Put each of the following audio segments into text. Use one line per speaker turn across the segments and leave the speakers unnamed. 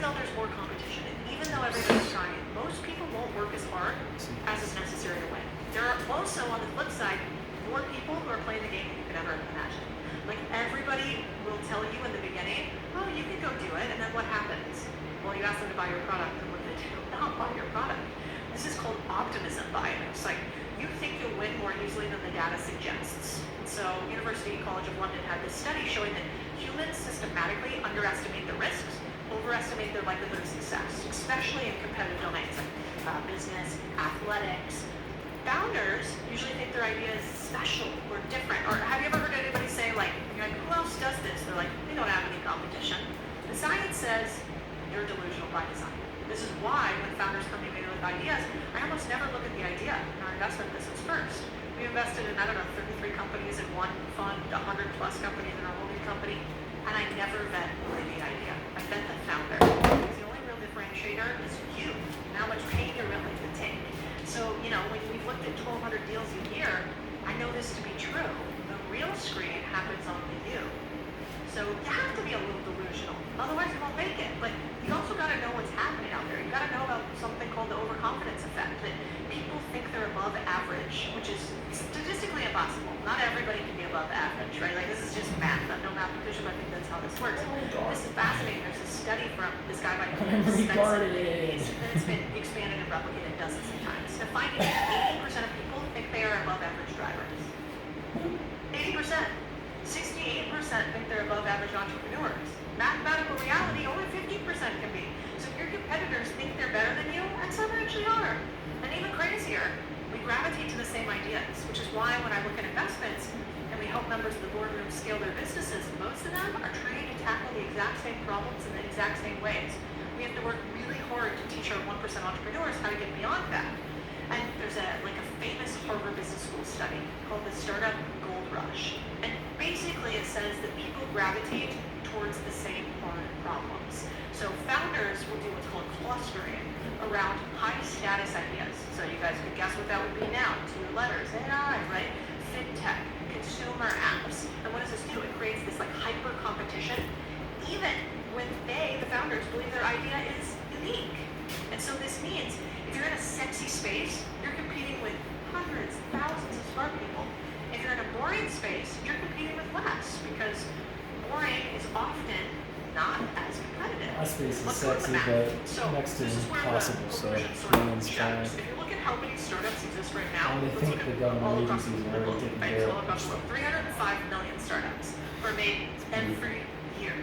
though there's more competition, and even though everybody's trying, most people won't work as hard as is necessary to win. There are also, on the flip side, more people who are playing the game than you could ever imagine. Like, everybody will tell you in the beginning, oh, you can go do it, and then what happens? Well, you ask them to buy your product, and what do they do? Not buy your product. This is called optimism bias. Like, you think you'll win more easily than the data suggests. So, University College of London had this study showing that humans systematically underestimate the risks, overestimate their likelihood of success, especially in competitive domains like business, athletics. Founders usually think their idea is special or different. Or have you ever heard anybody say, like, you're like, who else does this? They're like, we don't have any competition. The science says you're delusional by design. This is why when founders come to me with ideas, I almost never look at the idea in our investment business first. We invested in, 33 companies in one fund, 100 plus companies in our holding company, and I never vet the idea. I vet the founder. Because the only real differentiator is you, and how much pain you're willing to take. So, when we've looked at 1,200 deals a year, I know this to be true. The real screen happens on the you. So you have to be a little delusional, otherwise you won't make it. But you also got to know what's happening out there. You got to know about something called the overconfidence effect, that people think they're above average, which is statistically impossible. Not everybody can be above average, right? Like, this is just math. I'm no mathematician, but I think that's how this works. This is fascinating. There's a study from this guy by
Retarded.
It's been expanded and replicated dozens of times. The finding is 80% of people think they are above average drivers. 80%. 68% think they're above average entrepreneurs. Mathematical reality, only 15% can be. So if your competitors think they're better than you, and some actually are. And even crazier, we gravitate to the same ideas, which is why when I look at investments and we help members of the boardroom scale their businesses, most of them are trying to tackle the exact same problems in the exact same ways. We have to work really hard to teach our 1% entrepreneurs how to get beyond that. And there's a famous Harvard Business School study called the Startup Gold Rush. And basically it says that people gravitate towards the same hard problems. So founders will do what's called clustering around high status ideas. So you guys could guess what that would be now. 2 letters, AI, right? Fintech, consumer apps. And what does this do? It creates this hyper competition, even when they, the founders, believe their idea is unique. And so this means if you're in a sexy space, you're competing with hundreds, thousands of smart people. If you're in a boring space, you're competing with less, because boring is often not as competitive.
My space is sexy, but next to impossible, so humans try.
If you look at how many startups exist right now,
I think the government agencies are already taking care of it.
305 million startups are made every year.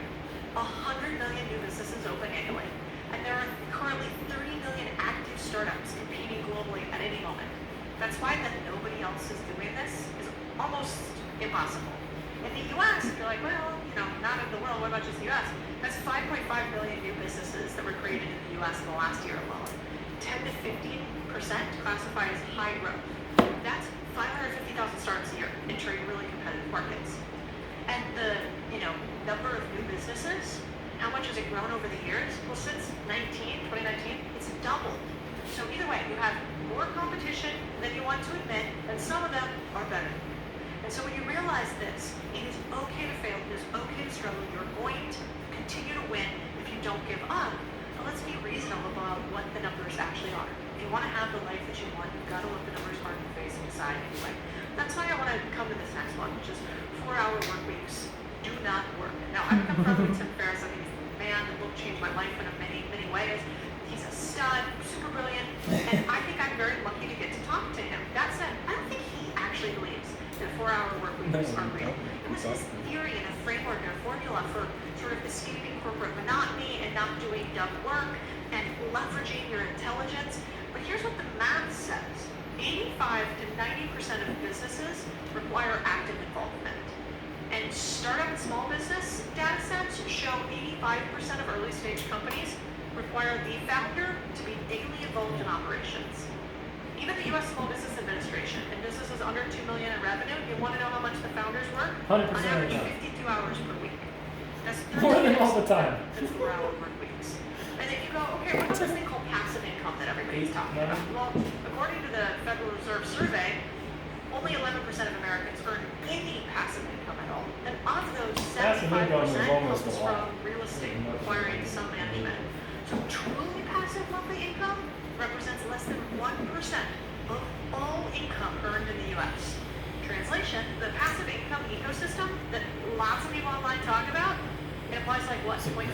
100 million new businesses open annually. And there are currently 30 million active startups competing globally at any moment. That's why that nobody else is doing this is almost impossible. In the US, if you're like, well, not in the world, what about just the US? That's 5.5 million new businesses that were created in the US in the last year alone. 10 to 15% classify as high growth. That's 550,000 startups a year entering really competitive markets. And the number of new businesses, how much has it grown over the years? Well, since 2019, it's doubled. So either way, you have more competition than you want to admit, and some of them are better. And so when you realize this, it is okay to fail, it is okay to struggle, you're going to continue to win if you don't give up. But let's be reasonable about what the numbers actually are. If you want to have the life that you want, you've got to look the numbers hard in the face and decide anyway. That's why I want to come to this next one, which is 4-hour work weeks do not work. Now, I've come from Tim Ferriss. I think the book changed my life in many, many ways. He's a stud, super brilliant, and I think I'm very lucky to get to talk to him. That said, I don't think he actually believes that 4-hour work weeks are real. It was his theory and a framework and a formula for sort of escaping corporate monotony and not doing dumb work and leveraging your intelligence. But here's what the math says. 85 to 90% of businesses require active involvement. And startup and small business data sets show 85% of early stage companies require the founder to be daily involved in operations. Even the U.S. Small Business Administration, and businesses under $2 million in revenue, you want to know how much the founders work?
100%
On average, 52 hours per week. That's 30
more than all the time.
That's 4-hour work weeks. And if you go, okay, what's this thing called passive income that everybody's talking about? Well, according to the Federal Reserve survey, only 11% of Americans earn any passive income at all. And of those, 75% comes from real estate requiring some management. So truly passive monthly income represents less than 1% of all income earned in the US. Translation, the passive income ecosystem that lots of people online talk about, it applies like what, 0.5%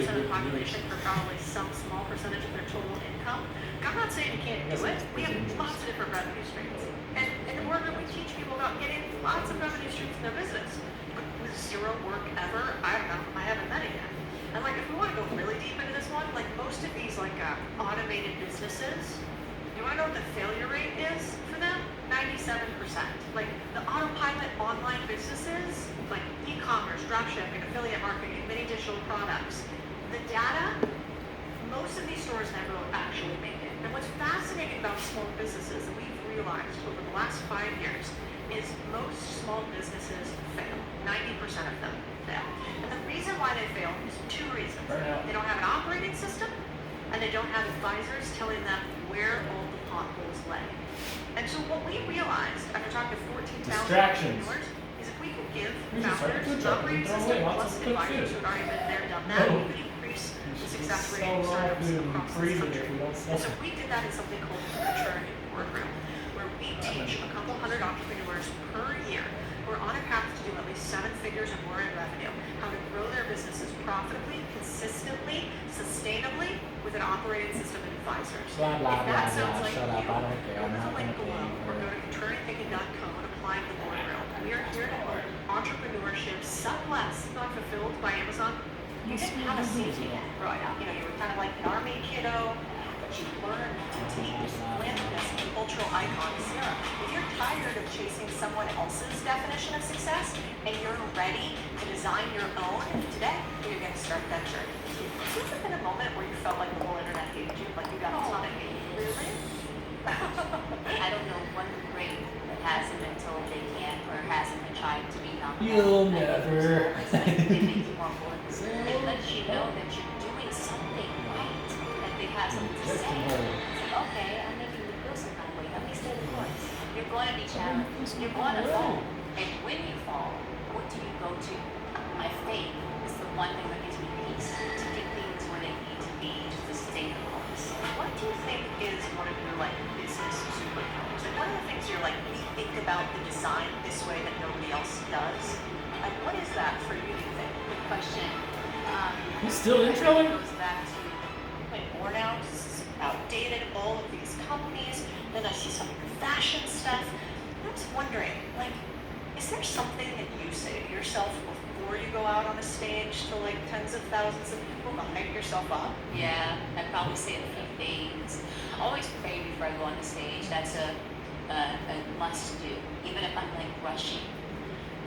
of the population for probably some small percentage of their total income. I'm not saying you can't do it. We have lots of different revenue streams. And in the boardroom, we teach people about getting lots of revenue streams in their business. But with zero work ever, I don't know, I haven't met it yet. And like, if we want to go really deep into this one, like most of these like automated businesses, you want to know what the failure rate is for them? 97%. Like the autopilot online businesses, like e-commerce, dropshipping, affiliate marketing, many digital products, the data, most of these stores never actually make it. And what's fascinating about small businesses that we've realized over the last 5 years is most small businesses fail. 90% of them fail. And the reason why they fail is two reasons. They don't have an operating system, and they don't have advisors telling them where all the potholes lay. And so what we realized after talking to 14,000 entrepreneurs is if we could give founders an operating system plus advisors who'd already been there, done that, we could increase the success rate of startups across this country. And so we did that in something called the Maturity Boardroom, where we teach a couple hundred entrepreneurs per year who are on a path to do at least 7 figures or more in revenue, how to grow their businesses profitably, consistently, sustainably, with an operating system and advisors.
Blah, blah,
If that
blah,
sounds
blah.
like
Shut up,
you,
I don't care.
go
I'm
to the
not
link
gonna
below
pay
or
for
go
it.
to contrarianthinking.co and apply to the boardroom. We are here to help entrepreneurship suck less, not fulfilled by Amazon. You didn't have a safety net growing up. You know, you were kind of like an army kiddo, but you learned to take this philanthropist and cultural icon, Sarah. If you're tired of chasing someone else's definition of success and you're ready to design your own, today you're going to start that journey. Has there been a moment where you felt like the whole internet hated you, like you got a ton of hate? Really?
I don't know one brain that hasn't been told they can't or hasn't been trying to be knocked out.
You'll
Like,
never.
it's like they make you more bulletproof. It lets you know that you're doing something right, that they have something to say. It's like, okay, I'm making you feel some kind of way. Let me stay the course. You're going to be challenged. You're going to fall. And when you fall, what do you go to? My faith is the one thing that gives me peace to get things where they need to be to stay the course.
What do you think is one of your like business superpowers? Like one of the things you're like, we think about the design this way that nobody else does. Like what is that for you, do you think?
Good question.
You still
I think
introing?
it goes back to
Like worn out, this is outdated, all of these companies, then I see some of your fashion stuff. I was wondering, like, is there something that you say to yourself before you go out on a stage to like tens of thousands of people to hype yourself up?
yeah, I'd probably say a few things. Always pray before I go on the stage. That's a must do. Even if I'm like rushing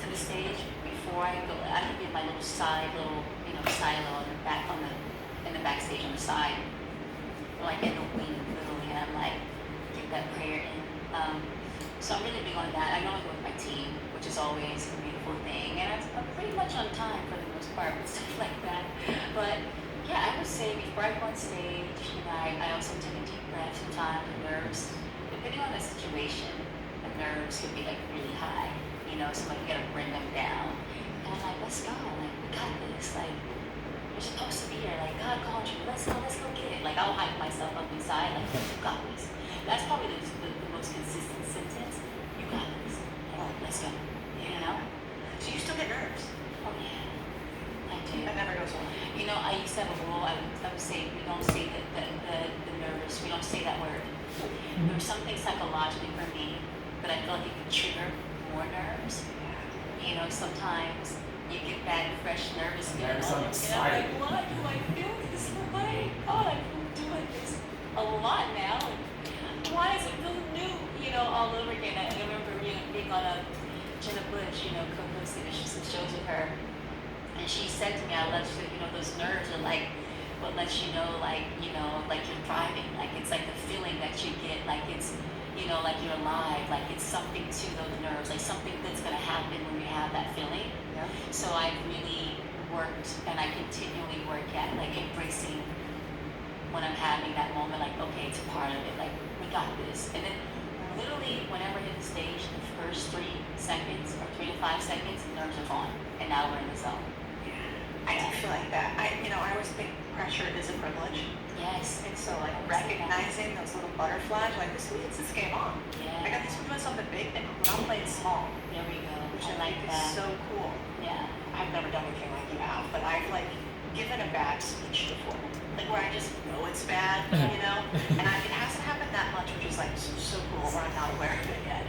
to the stage, before I go, I can be in my little silo on the back in the backstage on the side, like in the wing literally, and I'm like get that prayer in. So I'm really big on that. I normally go with my team, which is always a beautiful thing, and I'm pretty much on time for the most part with stuff like that. But yeah, I would say before I go on stage, you know, I also take a deep breath sometimes. The nerves, depending on the situation, the nerves could be like really high. You know, so like you gotta bring them down. And I'm like, let's go. Like we got this. Like you're supposed to be here. Like God called you. Let's go get it. Like I'll hype myself up inside. Like you got this. That's probably the most consistent sentence. You got this. Like, let's go. You know?
So you still get nerves?
Oh yeah. I do.
That never goes away.
You know, I used to have a rule. I would say we don't say the nervous. We don't say that word. There's something psychologically for me that I feel like it can trigger more nerves. You know, sometimes you get that fresh nervous feeling.
Nerves on the side.
And I'm like, why do I feel this way? God, I've been doing this a lot now. Why does it feel new? You know, all over again. I remember being on a Jenna Bush, you know, co-hosting some shows with her. And she said to me, I let you, you know, those nerves are like what lets you know, like you're driving. Like it's like the feeling that you get, like it's, you know, like you're alive, like it's something to those nerves, like something that's gonna happen when you have that feeling.
Yeah.
So I really worked and I continually work at like embracing when I'm having that moment, like, okay, it's a part of it, like we got this. And then literally whenever I hit the stage, the first 3 seconds or 3 to 5 seconds, the nerves are gone. And now we're in the zone.
I do feel like that. I always think pressure is a privilege.
Yes.
And so like recognizing those little butterflies, like this means this game on.
Yeah.
I got these doing something big now, but I'm playing small.
There we go.
Which
I
I
like
think
that.
is so cool.
Yeah.
I've never done anything like you have, but I've like given a bad speech before. Like where I just know it's bad, you know? And it hasn't happened that much, which is like so cool where I'm not aware of it yet.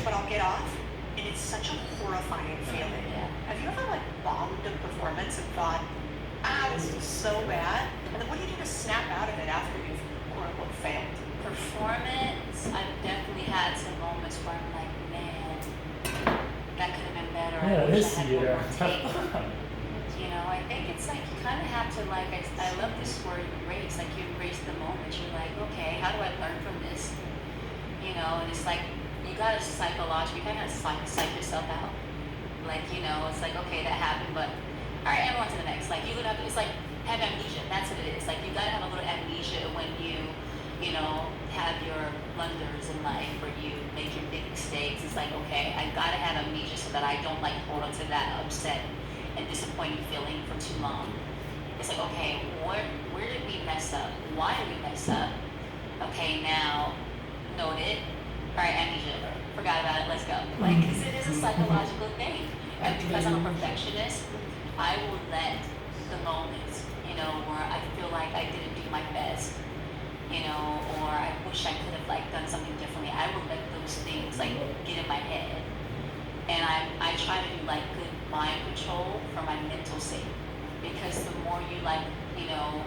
But I'll get off and it's such a horrifying feeling.
Yeah.
Have you ever like bombed a performance and thought, this is so bad? And then what do you do to snap out of it after you've quote unquote failed?
Performance, I've definitely had some moments where I'm like, man, that could have been better.
Yeah,
I wish
this
I had
year.
one more take. You know, I think it's like you kind of have to like, I love this word embrace, like you embrace the moment. You're like, okay, how do I learn from this? You know, and it's like, you gotta psychologically kind of psych yourself out. Like, you know, it's like, okay, that happened, but all right, and on to the next. Like, you have, it's like, have amnesia. That's what it is. Like, you gotta have a little amnesia when you know, have your blunders in life or you make your big mistakes. It's like, okay, I gotta have amnesia so that I don't like hold on to that upset and disappointing feeling for too long. It's like, okay, where did we mess up? Why did we mess up? Okay, now, noted. All right, amnesia. Forgot about it. Let's go. Like, because it is a psychological thing. And because I'm a perfectionist, I will let the moments, you know, where I feel like I didn't do my best, you know, or I wish I could have like done something differently. I will let those things like get in my head, and I try to do like good mind control for my mental state, because the more you like, you know,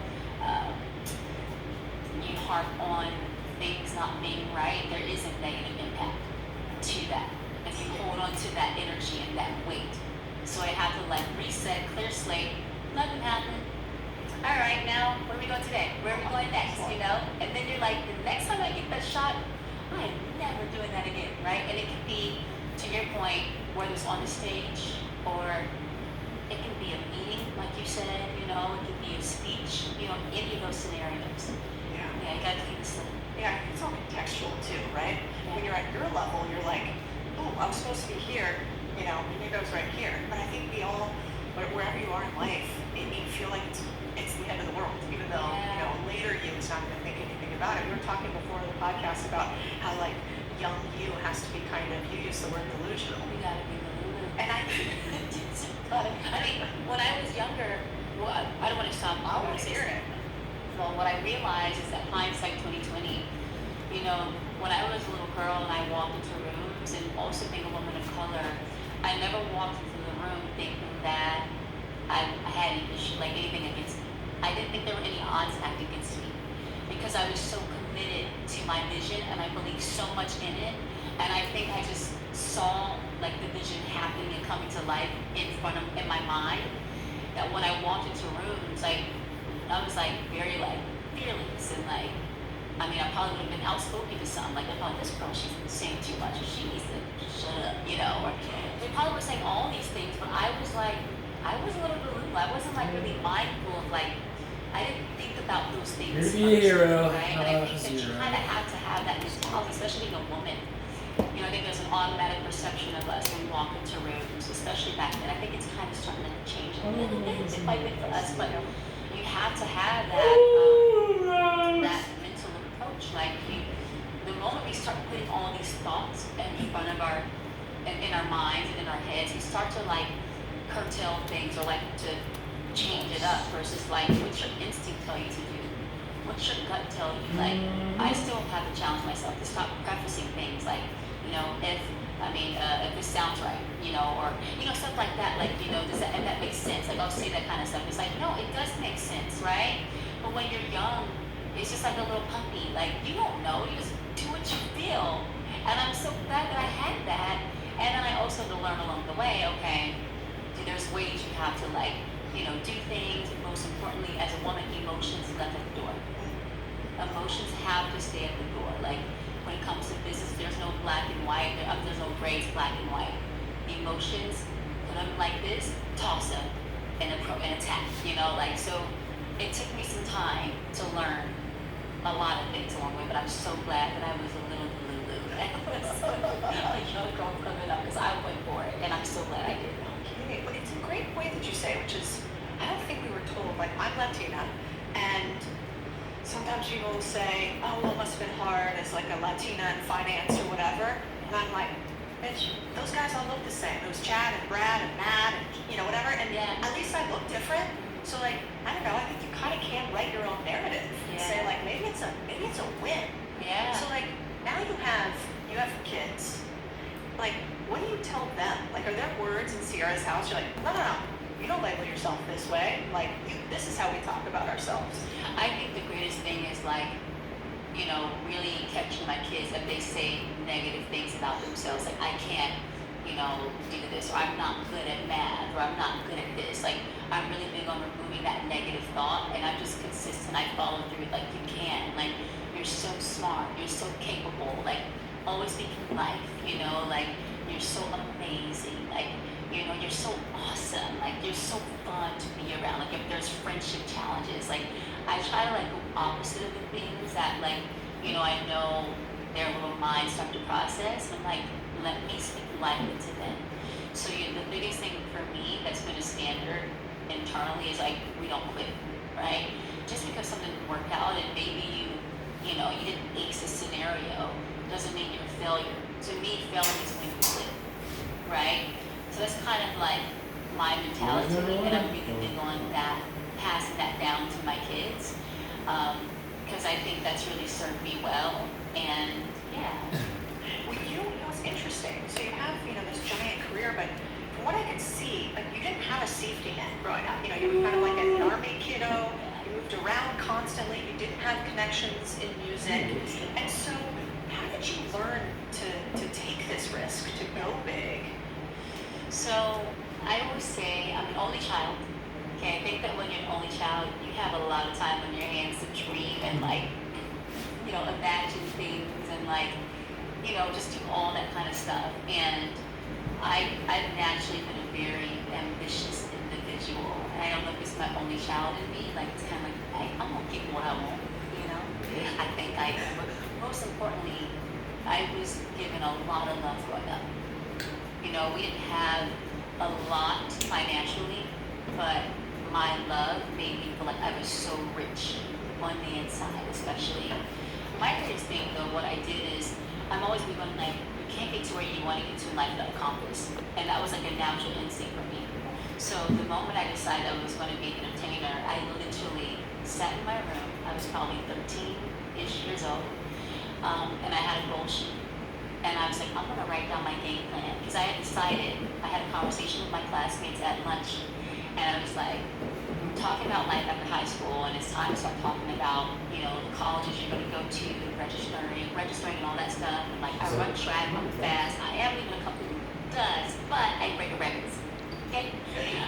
you harp on things not being right, there is a negative impact to that. If you hold on to that energy and that weight, so I have to like reset, clear slate, nothing happened. All right, now where are we going today? Where are we going next? You know, and then you're like, the next time I get that shot, I am never doing that again, right? And it can be, to your point, whether it's on the stage or it can be a meeting, like you said, you know, it could be a speech, you know, any of those scenarios.
Yeah.
Yeah, you gotta clean the slate.
Yeah, it's all contextual too, right? When you're at your level, you're like, oh, I'm supposed to be here, you know, maybe I was right here. But I think we all, wherever you are in life, you feel like it's the end of the world, even though, you know, later you is not going to think anything about it. We were talking before the podcast about how like young you has to be kind of, you use the word delusional.
You gotta be the
And I
mean, when I was younger, well, I don't want to stop.
I want to hear it.
Well, what I realized is that hindsight 2020, you know, when I was a little girl and I walked into rooms, and also being a woman of color, I never walked into the room thinking that I had any issue, like anything against me. I didn't think there were any odds stacked against me, because I was so committed to my vision and I believed so much in it. And I think I just saw like the vision happening and coming to life in my mind, that when I walked into rooms, like I was like very like fearless, and like, I mean, I probably would have been outspoken to some, like, they're probably, this girl, she's saying too much, or she needs to shut up, you know, or they probably were saying all these things, but I was like, I was a little delulu. I wasn't like really mindful of like, I didn't think about those things.
You're the hero.
Right? And I think that you kind of have to have that mentality, especially being a woman. You know, I think there's an automatic perception of us when we walk into rooms, especially back then. I think it's kind of starting to change a little bit, it might be for us, but you have to have that mental approach. Like, the moment we start putting all these thoughts in front of in our minds and in our heads, we start to like curtail things, or like to change it up, versus like, what's your instinct tell you to do? What's your gut tell you? Like, I still have to challenge myself to stop prefacing things like, you know, if this sounds right, you know, or, you know, stuff like that. Like, you know, and that makes sense. Like, I'll say that kind of stuff. It's like, no, it does make sense, right? But when you're young, it's just like a little puppy. Like, you don't know. You just do what you feel. And I'm so glad that I had that. And then I also had to learn along the way, okay, there's ways you have to like, you know, do things. Most importantly, as a woman, emotions left at the door. Emotions have to stay at the door. Like, when it comes to business, there's no black and white. There's no grades, black and white. Emotions, put them like this, toss them, and attack. You know, like, so it took me some time to learn a lot of things along the way. But I'm so glad that I was a little lulu. I was a young girl coming up, because I went for it, and I'm so glad I did.
Okay, but it's a great point that you say, which is, I don't think we were told, like, I'm Latina, sometimes you will say, oh, well, it must have been hard as like a Latina in finance or whatever. And I'm like, bitch, those guys all look the same. It was Chad and Brad and Matt and, whatever. And at least I look different. So like, I don't know, I think you kind of can write your own narrative and say like, maybe it's a win.
Yeah.
So like, now you have kids. Like, what do you tell them? Like, are there words in Sierra's house? You're like, no, you don't label yourself this way. Like, this is how we talk about ourselves.
I think the greatest thing is like, really catching my kids if they say negative things about themselves. Like, I can't, do this, or I'm not good at math, or I'm not good at this. Like, I'm really big on removing that negative thought, and I'm just consistent. I follow through. Like, you can. Like, you're so smart. You're so capable. Like, always speaking life. Like, you're so amazing. Like, you're so awesome. Like, you're so fun to be around. Like, if there's friendship challenges, like, I try to like go opposite of the things that like, I know their little minds start to process. I'm like, let me speak life into them. So the biggest thing for me that's been a standard internally is like, we don't quit, right? Just because something didn't work out and maybe you didn't ace a scenario doesn't mean you're a failure. To me, failure is when you quit, right? So that's kind of like my mentality, and I'm really big on that, passing that down to my kids, because I think that's really served me well. And
Well, it's interesting. So you have this giant career, but from what I could see, like you didn't have a safety net growing up. You were kind of like an army kiddo. You moved around constantly. You didn't have connections in music, and so how did you learn to take this risk, to go big?
So I always say I'm an only child. Okay, I think that when you're an only child, you have a lot of time on your hands to dream and like, imagine things and like, just do all that kind of stuff. And I've naturally been a very ambitious individual. And I don't know if it's my only child in me. Like, it's kind of like, I'm gonna get what I want, I think but most importantly, I was given a lot of love growing up. We didn't have a lot financially, but my love made me feel like I was so rich on the inside, especially. My greatest thing, though, what I did is, I'm always big on, like, you can't get to where you want to get to in life without a compass. And that was like a natural instinct for me. So the moment I decided I was going to be an entertainer, I literally sat in my room. I was probably 13-ish years old, and I had a goal sheet. And I was like, I'm going to write down my game plan. Because I had decided, I had a conversation with my classmates at lunch. And I was like, talking about life after high school. And it's time to start talking about, the colleges you're going to go to, registering and all that stuff. And like, I run track, I'm fast. I am even a couple who does, but I break records. Okay?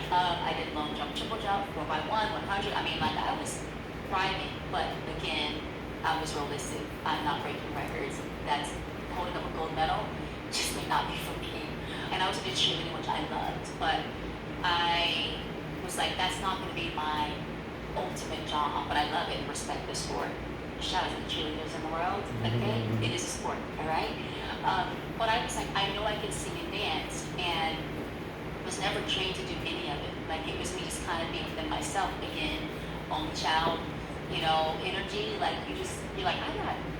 I did long jump, triple jump, 4x1, 100. I mean, like, I was brining. But again, I was realistic. I'm not breaking records. That's holding up a gold medal just may not be for me. And I was into cheerleading, which I loved, but I was like, that's not going to be my ultimate job, but I love it and respect the sport. Shout out to the cheerleaders in the world, okay? It is a sport, all right? But I was like, I know I can sing and dance, and was never trained to do any of it. Like, it was me just kind of being within myself again, only child, energy. Like, you're like,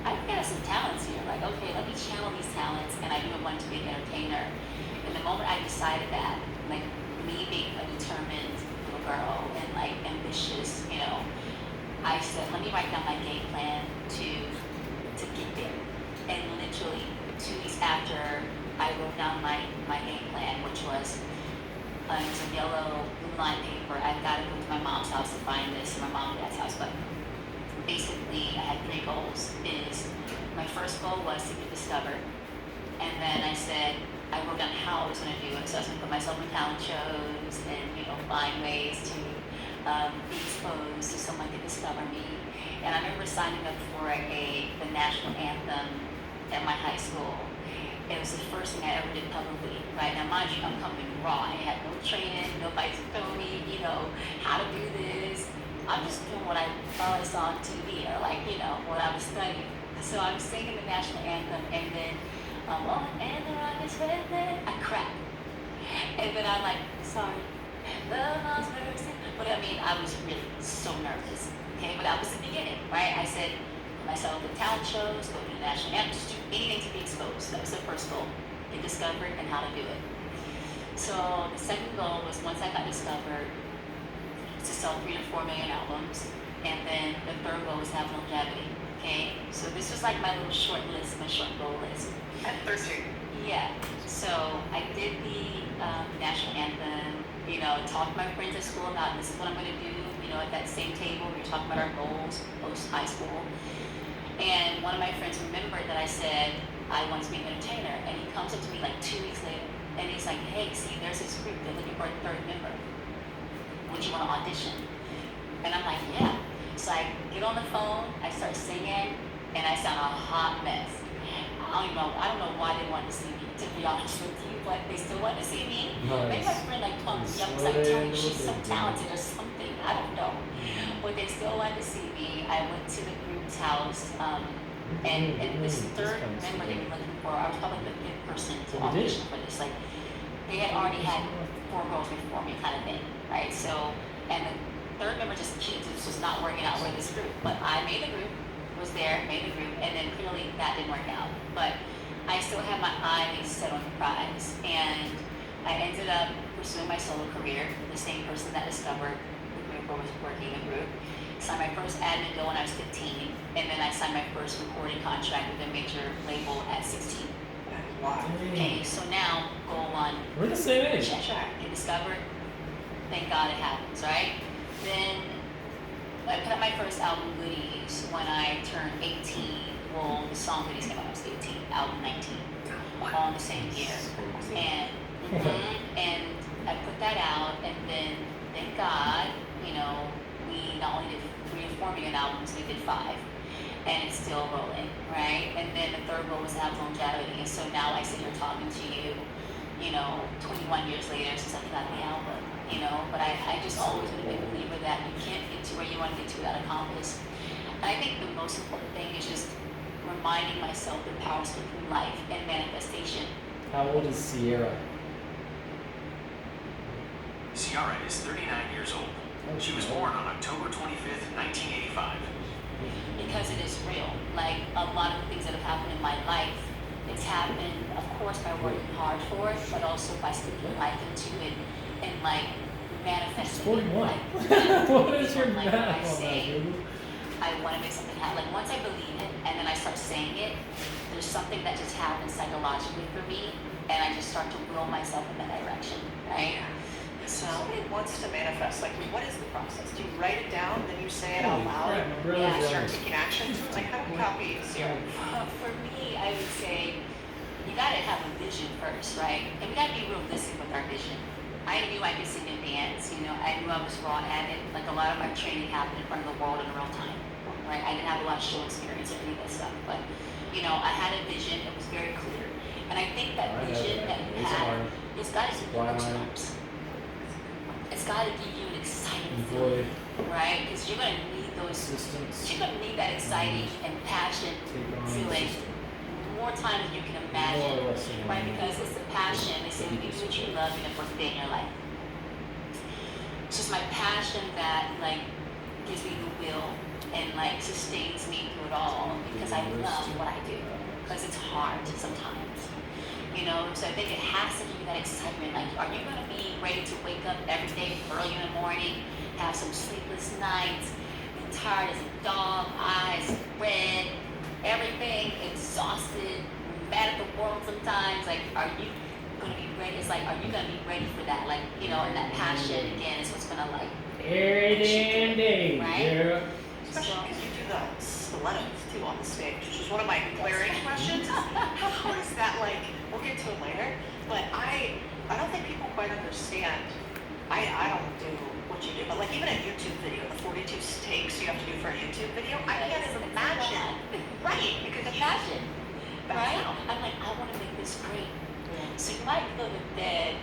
I've got some talents here. Like, okay, let me channel these talents, and I knew I wanted to be an entertainer. And the moment I decided that, like, me being a determined little girl and like ambitious, I said, let me write down my game plan to get there. And literally 2 weeks after I wrote down my game plan, which was it was a yellow blue line paper. I've got to go to my mom's house to find this, my mom and dad's house, but basically I had 3 goals. My first goal was to get discovered, and then I said I wrote down how I was going to do it. So I was going to put myself in talent shows and find ways to be exposed so someone could discover me. And I remember signing up for the national anthem at my high school. It was the first thing I ever did publicly. Right now, mind you, I'm coming raw. I had no training. Nobody's telling me, how to do this. I'm just doing what I saw on TV or what I was studying. So I'm singing the national anthem, and then and the rock is red, I crack. And then I'm like, sorry, love lost mercy. But I mean, I was really so nervous. Okay, but that was the beginning, right? I said, put myself in talent shows, go to the national anthem, just do anything to be exposed. That was the first goal. Get discovered and how to do it. So the second goal was once I got discovered to sell 3 to 4 million albums. And then the third goal was to have longevity. Okay? So this was like my little short list, my short goal list.
At 13.
Yeah. So I did the national anthem, you know, talked to my friends at school about this is what I'm going to do, you know, at that same table, we were talking about our goals post high school. And one of my friends remembered that I said I want to be an entertainer. And he comes up to me like 2 weeks later and he's like, hey, see, there's this group, they're looking for a third member. Would you want to audition? And I'm like, yeah. So I get on the phone, I start singing, and I sound a hot mess. I don't know why they wanted to see me, to be honest with you, but they still want to see me.
Nice.
Maybe my friend like pumped me up because I tell you she's so talented or something. I don't know. But they still wanted to see me. I went to the group's house, and this third member they were looking for, I was probably the fifth person to audition for this. Like, they had already had 4 girls before me kind of thing, right? So, and the third member just was not working out with this group. But I made the group, was there, made the group, and then clearly that didn't work out. But I still had my eyes set on the prize. And I ended up pursuing my solo career, the same person that discovered the group or was working the group. Signed my first admin deal when I was 15, and then I signed my first recording contract with a major label at 16.
Wow.
Okay, so now goal 1.
We're the same age.
Check. Get discovered. Thank God it happens, right? Then I put out my first album, Goodies, when I turned 18. Well, the song Goodies came out when I was 18. Album 19. All in the same year. And and I put that out, and then thank God, you know, we not only did 3 or 4 million albums, we did 5. And it's still rolling, right? And then the third goal was to have longevity. And so now I sit here talking to you, you know, 21 years later since I put out the album, you know. But I just always been a big believer that you can't get to where you want to get to without accomplish. And I think the most important thing is just reminding myself the power of through life and manifestation.
How old is Sierra?
Ciara is 39 years old. She was born on October 25th, 1985.
Because it is real. Like, a lot of the things that have happened in my life, it's happened, of course, by working hard for it, but also by speaking life into it and, like, manifesting it.
41.
Like,
What is your
like, when I
math on
say,
that, dude?
I want to make something happen. Like, once I believe it and then I start saying it, there's something that just happens psychologically for me, and I just start to will myself in that direction, right?
So somebody wants to manifest, like, what is the process? Do you write it down, then you say it out
Holy
loud?
crap, my brother's
Yeah,
right.
Start taking action? Like, how do you copy Sierra?
For me, I would say you gotta have a vision first, right? And we gotta be realistic with our vision. I knew I could sing and dance, you know, I knew I was raw at it. Like, a lot of my training happened in front of the world in real time, right? I didn't have a lot of show experience or any of that stuff, but, you know, I had a vision, it was very clear. And I think that vision that you have, it's gotta give you goosebumps. It's gotta give you an exciting feeling, right? Because you're gonna need those, you're gonna need that exciting and passion feeling more times than you can imagine, right? Because it's the passion. They say when you do what you love, you never work a day in your life. It's just my passion that, like, gives me the will and, like, sustains me through it all because I love what I do. Because it's hard sometimes. You know, so I think it has to give you that excitement. Like, are you going to be ready to wake up every day early in the morning, have some sleepless nights, be tired as a dog, eyes red, everything, exhausted, mad at the world sometimes? Like, are you going to be ready? It's like, are you going to be ready for that? Like, you know, and that passion, again, is what's going to, like,
Every damn day,
right?
girl.
Especially because you do the stilettos, too, on the stage, which is one of my glaring questions. How is that, like, we'll get to it later, but I don't think people quite understand. I don't do what you do, but, like, even a YouTube video, the 42 takes you have to do for a YouTube video, I can't even imagine. Right, because
The
you
passion, right?
out.
I'm like, I want to make this great. So you might go to bed,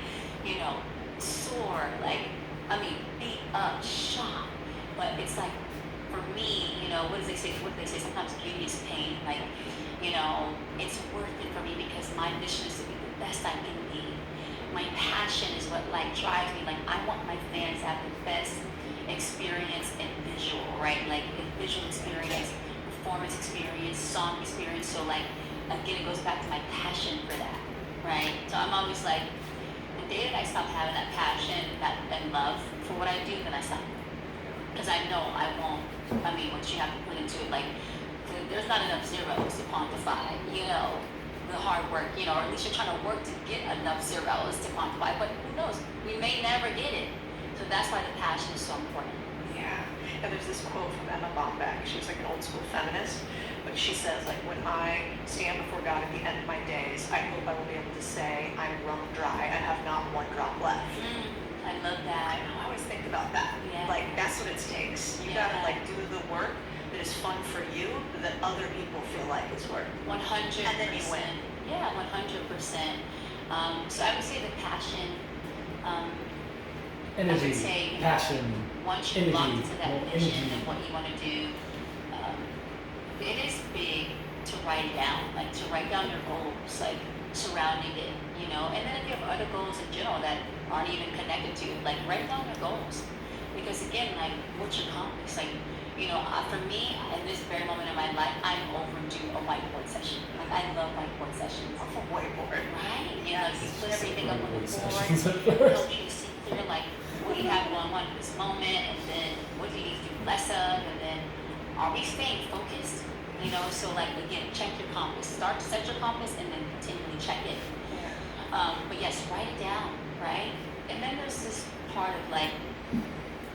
you know, sore, like, I mean, beat up, shot. But it's like, for me, you know, what do they say? Sometimes beauty is pain. Like, you know, it's worth it for me because my mission is to be the best I can be. My passion is what, like, drives me. Like, I want my fans to have the best experience and visual, right? Like a visual experience, performance experience, song experience. So like, again, it goes back to my passion for that, right? So I'm always like, the day that I stop having that passion, and love for what I do, then I stop. Because I know I won't, I mean, what you have to put into it, like, there's not enough zeros to quantify, you know, the hard work, you know, or at least you're trying to work to get enough zeros to quantify, but who knows, we may never get it. So that's why the passion is so important.
Yeah. And there's this quote from Emma Bombeck. She was like an old school feminist, but she says, like, when I stand before God at the end of my days, I hope I will be able to say I'm wrung dry. I have not one drop left.
I love that.
I know, I always think about that.
Yeah.
Like, that's what it takes. You gotta, like, do the work that is fun for you, that other people feel like is work.
100%.
And then you win.
Yeah, 100%. So I would say the passion, I would
Energy,
say, you know,
passion,
once you
energy,
lock into that
well,
vision
energy.
and what you want to do, it is big to write down, like to write down your goals, like surrounding it, you know. And then if you have other goals in general that aren't even connected to it, like write down your goals. Because again, like what's your compass? Like, you know, for me, in this very moment in my life, I'm overdue a whiteboard session. Like I love whiteboard sessions.
Off a whiteboard.
Right? You know, you put everything up on the board,
Sessions at
it
first.
helps you to see clear, like, what do you have going on in this moment, and then what do you need to do less of, and then are we staying focused? You know, so like, again, check your compass. Start to set your compass, and then continually check it. But yes, write it down, right? And then there's this part of like,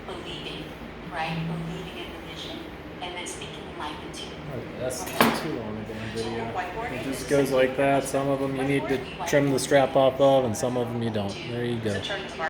believing, right? Believing in the vision, and then speaking life into it.
Okay, that's not too long a damn video.
Whiteboarding
It just
is
goes
like-
like that. Some of them you need to trim the strap off of, and some of them you don't. There you go.
In terms of our